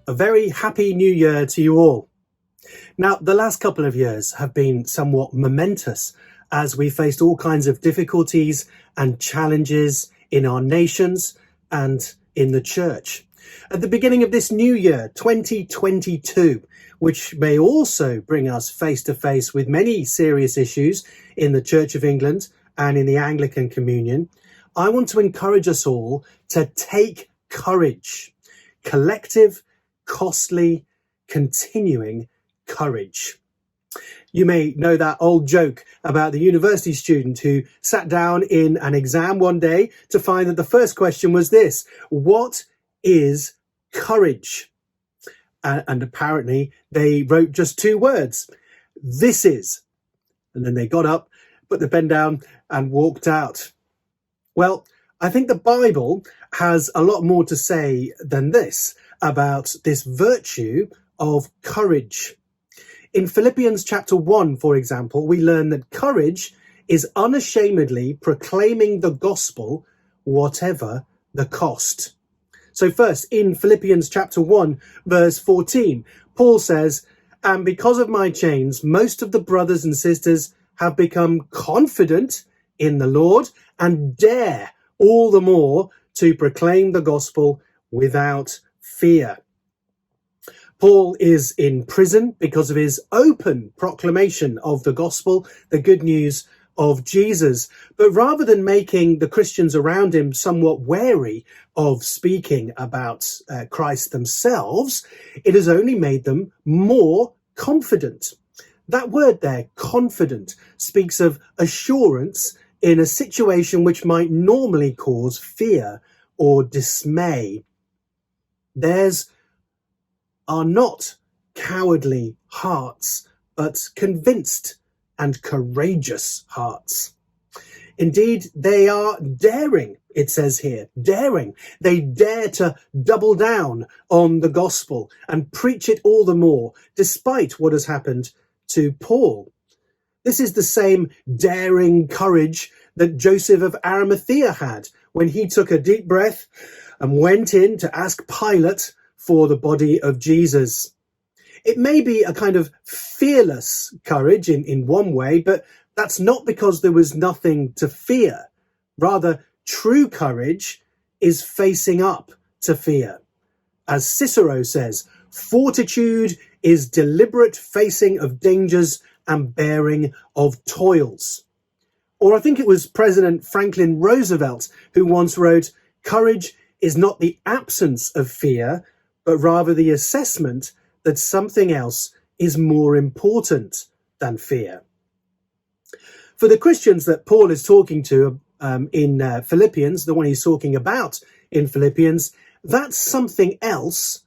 A very happy new year to you all. Now, the last couple of years have been somewhat momentous as we faced all kinds of difficulties and challenges in our nations and in the church. At the beginning of this new year, 2022, which may also bring us face to face with many serious issues in the Church of England and in the Anglican Communion, I want to encourage us all to take courage, collective, costly, continuing courage. You may know that old joke about the university student who sat down in an exam one day to find that the first question was this: what is courage? And apparently they wrote just two words: this is. And then they got up, put the pen down and walked out. Well, I think the Bible has a lot more to say than this about this virtue of courage. In Philippians chapter 1, for example, we learn that courage is unashamedly proclaiming the gospel, whatever the cost. So first, in Philippians chapter 1, verse 14, Paul says, "And because of my chains, most of the brothers and sisters have become confident in the Lord and dare all the more to proclaim the gospel without fear." Paul is in prison because of his open proclamation of the gospel, the good news of Jesus. But rather than making the Christians around him somewhat wary of speaking about Christ themselves, it has only made them more confident. That word there, confident, speaks of assurance in a situation which might normally cause fear or dismay. Theirs are not cowardly hearts, but convinced and courageous hearts. Indeed, they are daring, it says here, daring. They dare to double down on the gospel and preach it all the more, despite what has happened to Paul. This is the same daring courage that Joseph of Arimathea had when he took a deep breath and went in to ask Pilate for the body of Jesus. It may be a kind of fearless courage in one way, but that's not because there was nothing to fear. Rather, true courage is facing up to fear. As Cicero says, fortitude is deliberate facing of dangers and bearing of toils. Or I think it was President Franklin Roosevelt who once wrote, "Courage is not the absence of fear, but rather the assessment that something else is more important than fear." For the Christians that Paul is talking to in Philippians, the one he's talking about in Philippians, that something else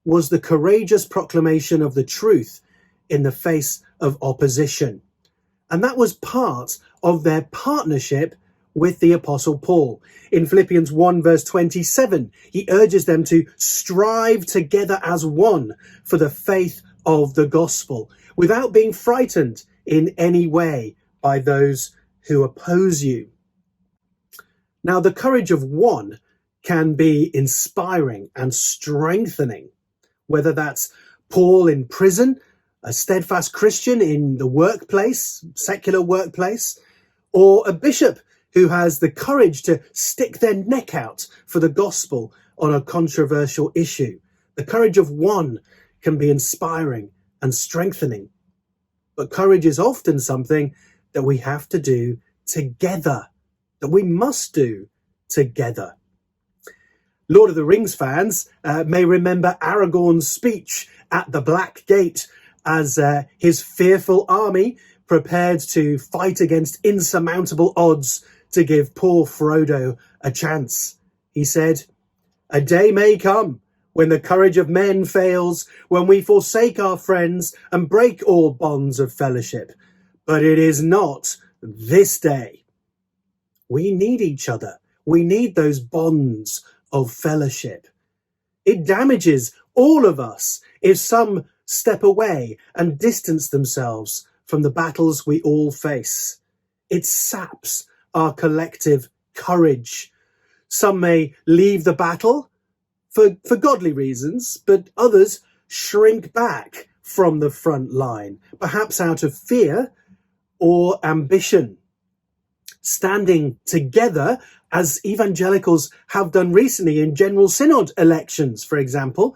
was the courageous proclamation of the truth in the face of opposition. And that was part of their partnership with the Apostle Paul. In Philippians 1 verse 27, he urges them to strive together as one for the faith of the gospel, without being frightened in any way by those who oppose you. Now, the courage of one can be inspiring and strengthening, whether that's Paul in prison, a steadfast Christian in the workplace, secular workplace, or a bishop who has the courage to stick their neck out for the gospel on a controversial issue. The courage of one can be inspiring and strengthening. But courage is often something that we have to do together, that we must do together. Lord of the Rings fans may remember Aragorn's speech at the Black Gate as his fearful army prepared to fight against insurmountable odds to give poor Frodo a chance. He said, "A day may come when the courage of men fails, when we forsake our friends and break all bonds of fellowship. But it is not this day." We need each other. We need those bonds of fellowship. It damages all of us if some step away and distance themselves from the battles we all face. It saps our collective courage. Some may leave the battle for godly reasons, but others shrink back from the front line, perhaps out of fear or ambition. Standing together, as evangelicals have done recently in General Synod elections, for example,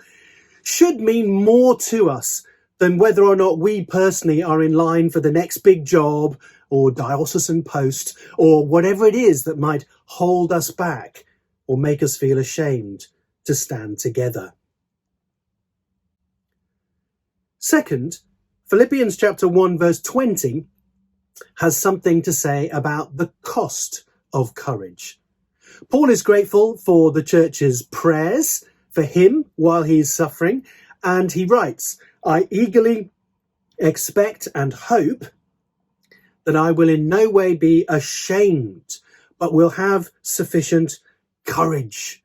should mean more to us than whether or not we personally are in line for the next big job or diocesan post or whatever it is that might hold us back or make us feel ashamed to stand together. Second, Philippians chapter 1 verse 20 has something to say about the cost of courage. Paul is grateful for the church's prayers for him while he's suffering, and he writes, "I eagerly expect and hope that I will in no way be ashamed, but will have sufficient courage,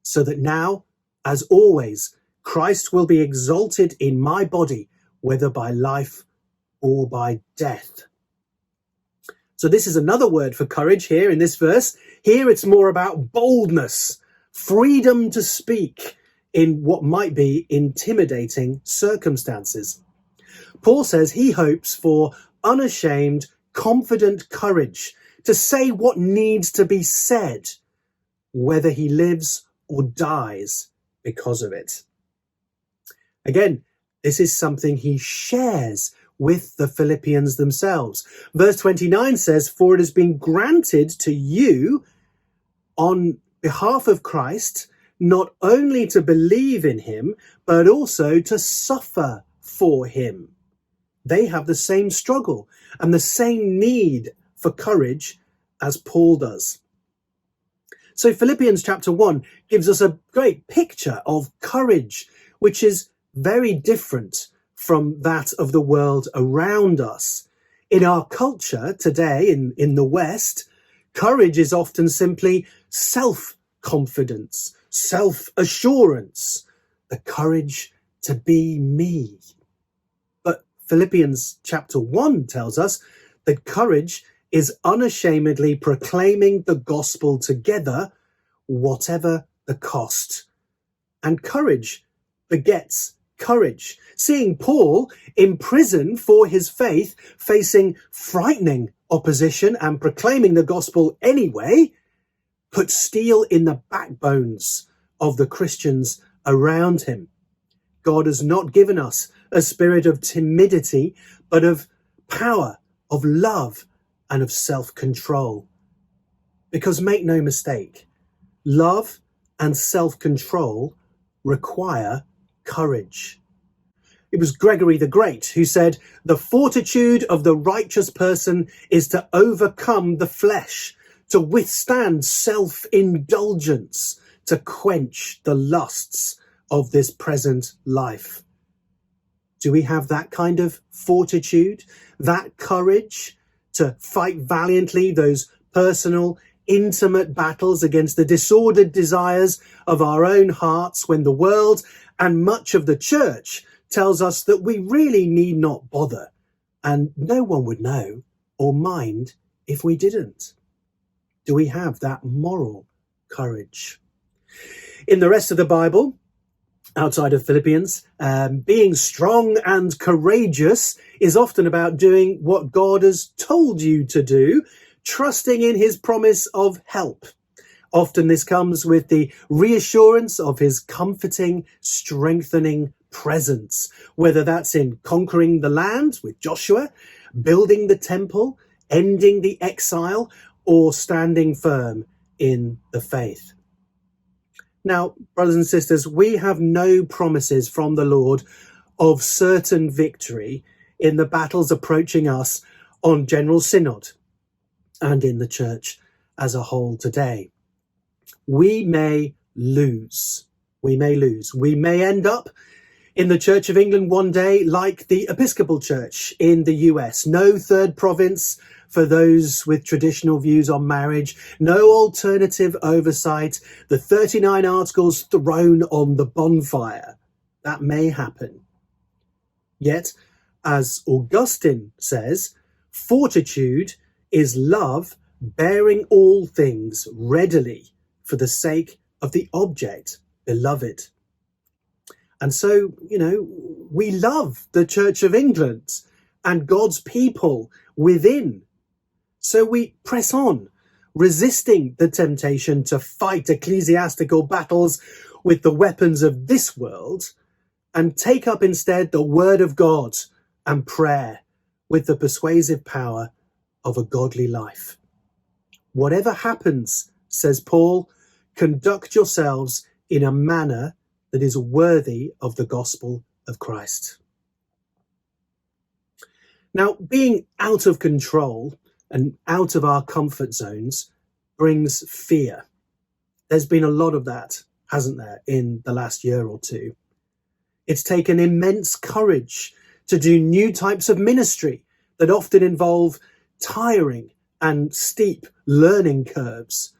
so that now, as always, Christ will be exalted in my body, whether by life or by death." So this is another word for courage here in this verse. Here it's more about boldness, freedom to speak in what might be intimidating circumstances. Paul says he hopes for unashamed, confident courage to say what needs to be said, whether he lives or dies because of it. Again, this is something he shares with the Philippians themselves. Verse 29 says, "For it has been granted to you on behalf of Christ, not only to believe in him, but also to suffer for him." They have the same struggle and the same need for courage as Paul does. So Philippians chapter 1 gives us a great picture of courage, which is very different from that of the world around us. In our culture today, in the West, courage is often simply self-confidence, self-assurance, the courage to be me. But Philippians chapter 1 tells us that courage is unashamedly proclaiming the gospel together, whatever the cost. And courage begets courage. Seeing Paul in prison for his faith, facing frightening opposition and proclaiming the gospel anyway, put steel in the backbones of the Christians around him. God has not given us a spirit of timidity, but of power, of love, and of self-control. Because make no mistake, love and self-control require courage. It was Gregory the Great who said, "The fortitude of the righteous person is to overcome the flesh, to withstand self-indulgence, to quench the lusts of this present life." Do we have that kind of fortitude, that courage to fight valiantly those personal, intimate battles against the disordered desires of our own hearts when the world and much of the church tells us that we really need not bother and no one would know or mind if we didn't? Do we have that moral courage? In the rest of the Bible, outside of Philippians, being strong and courageous is often about doing what God has told you to do, trusting in his promise of help. Often this comes with the reassurance of his comforting, strengthening presence, whether that's in conquering the land with Joshua, building the temple, ending the exile, or standing firm in the faith. Now, brothers and sisters, we have no promises from the Lord of certain victory in the battles approaching us on General Synod and in the church as a whole today. We may lose. We may end up in the Church of England one day like the Episcopal Church in the US. No third province for those with traditional views on marriage, no alternative oversight, the 39 articles thrown on the bonfire. That may happen. Yet, as Augustine says, fortitude is love bearing all things readily for the sake of the object beloved. And so, we love the Church of England and God's people within. So we press on, resisting the temptation to fight ecclesiastical battles with the weapons of this world, and take up instead the word of God and prayer with the persuasive power of a godly life. Whatever happens, says Paul, conduct yourselves in a manner that is worthy of the gospel of Christ. Now, being out of control and out of our comfort zones brings fear. There's been a lot of that, hasn't there, in the last year or two. It's taken immense courage to do new types of ministry that often involve tiring and steep learning curves.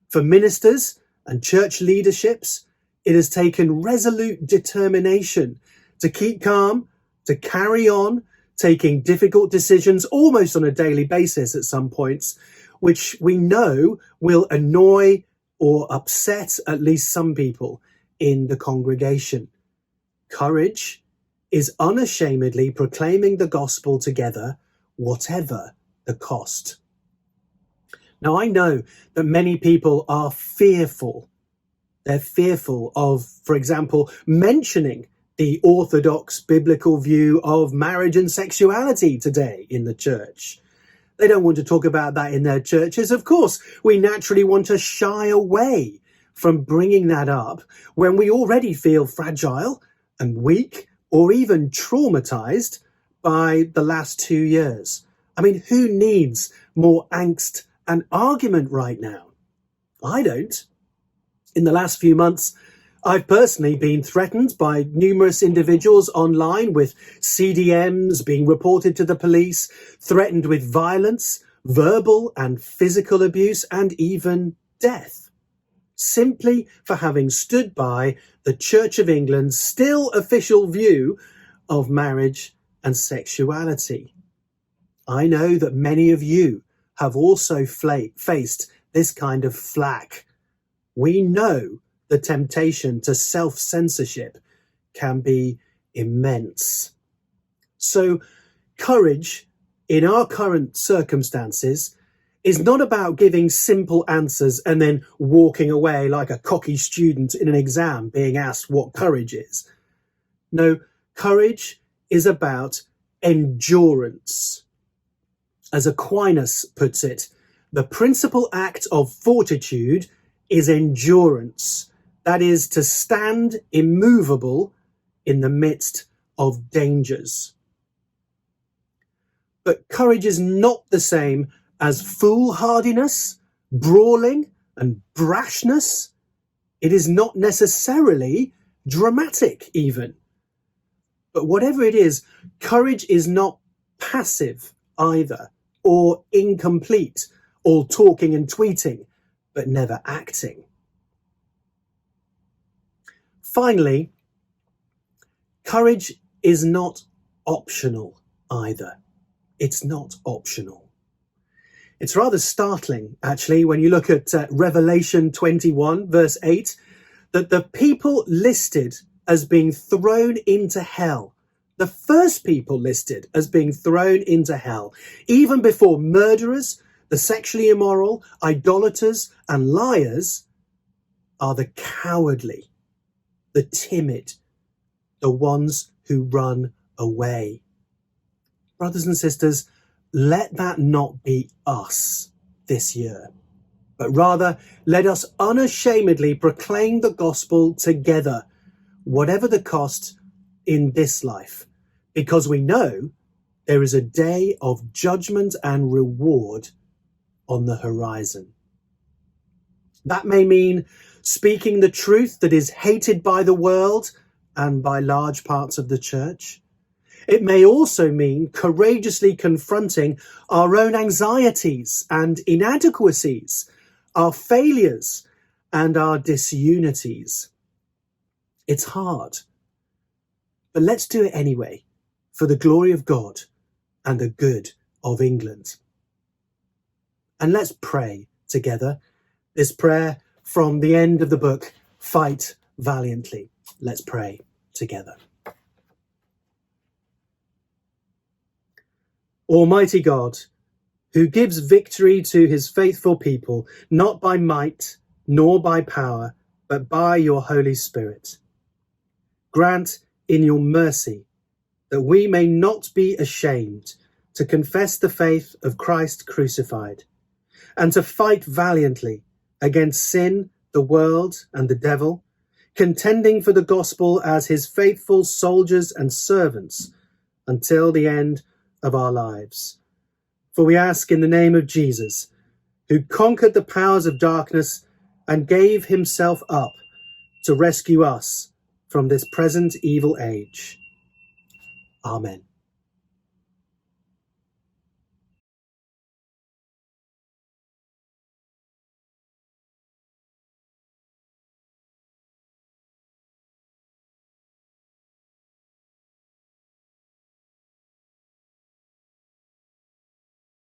For ministers and church leaderships, it has taken resolute determination to keep calm, to carry on, taking difficult decisions almost on a daily basis at some points, which we know will annoy or upset at least some people in the congregation. Courage is unashamedly proclaiming the gospel together, whatever the cost. Now, I know that many people are fearful. They're fearful of, for example, mentioning the orthodox biblical view of marriage and sexuality today in the church. They don't want to talk about that in their churches. Of course, we naturally want to shy away from bringing that up when we already feel fragile and weak or even traumatized by the last 2 years. I mean, who needs more angst and argument right now? I don't. In the last few months, I've personally been threatened by numerous individuals online with CDMs being reported to the police, threatened with violence, verbal and physical abuse, and even death, simply for having stood by the Church of England's still official view of marriage and sexuality. I know that many of you have also faced this kind of flack. We know the temptation to self-censorship can be immense. So courage in our current circumstances is not about giving simple answers and then walking away like a cocky student in an exam being asked what courage is. No, courage is about endurance. As Aquinas puts it, the principal act of fortitude is endurance. That is, to stand immovable in the midst of dangers. But courage is not the same as foolhardiness, brawling, and brashness. It is not necessarily dramatic even. But whatever it is, courage is not passive either, or incomplete, all talking and tweeting, but never acting. Finally, courage is not optional either. It's not optional. It's rather startling, actually, when you look at Revelation 21, verse 8, that the people listed as being thrown into hell, the first people listed as being thrown into hell, even before murderers, the sexually immoral, idolaters, and liars, are the cowardly, the timid, the ones who run away. Brothers and sisters, let that not be us this year, but rather let us unashamedly proclaim the gospel together, whatever the cost in this life, because we know there is a day of judgment and reward on the horizon. That may mean speaking the truth that is hated by the world and by large parts of the church. It may also mean courageously confronting our own anxieties and inadequacies, our failures and our disunities. It's hard, but let's do it anyway, for the glory of God and the good of England. And let's pray together this prayer from the end of the book, Fight valiantly. Let's pray together. Almighty God, who gives victory to his faithful people, not by might nor by power, but by your Holy Spirit, grant in your mercy that we may not be ashamed to confess the faith of Christ crucified, and to fight valiantly against sin, the world, and the devil, contending for the gospel as his faithful soldiers and servants until the end of our lives. For we ask in the name of Jesus, who conquered the powers of darkness and gave himself up to rescue us from this present evil age. Amen.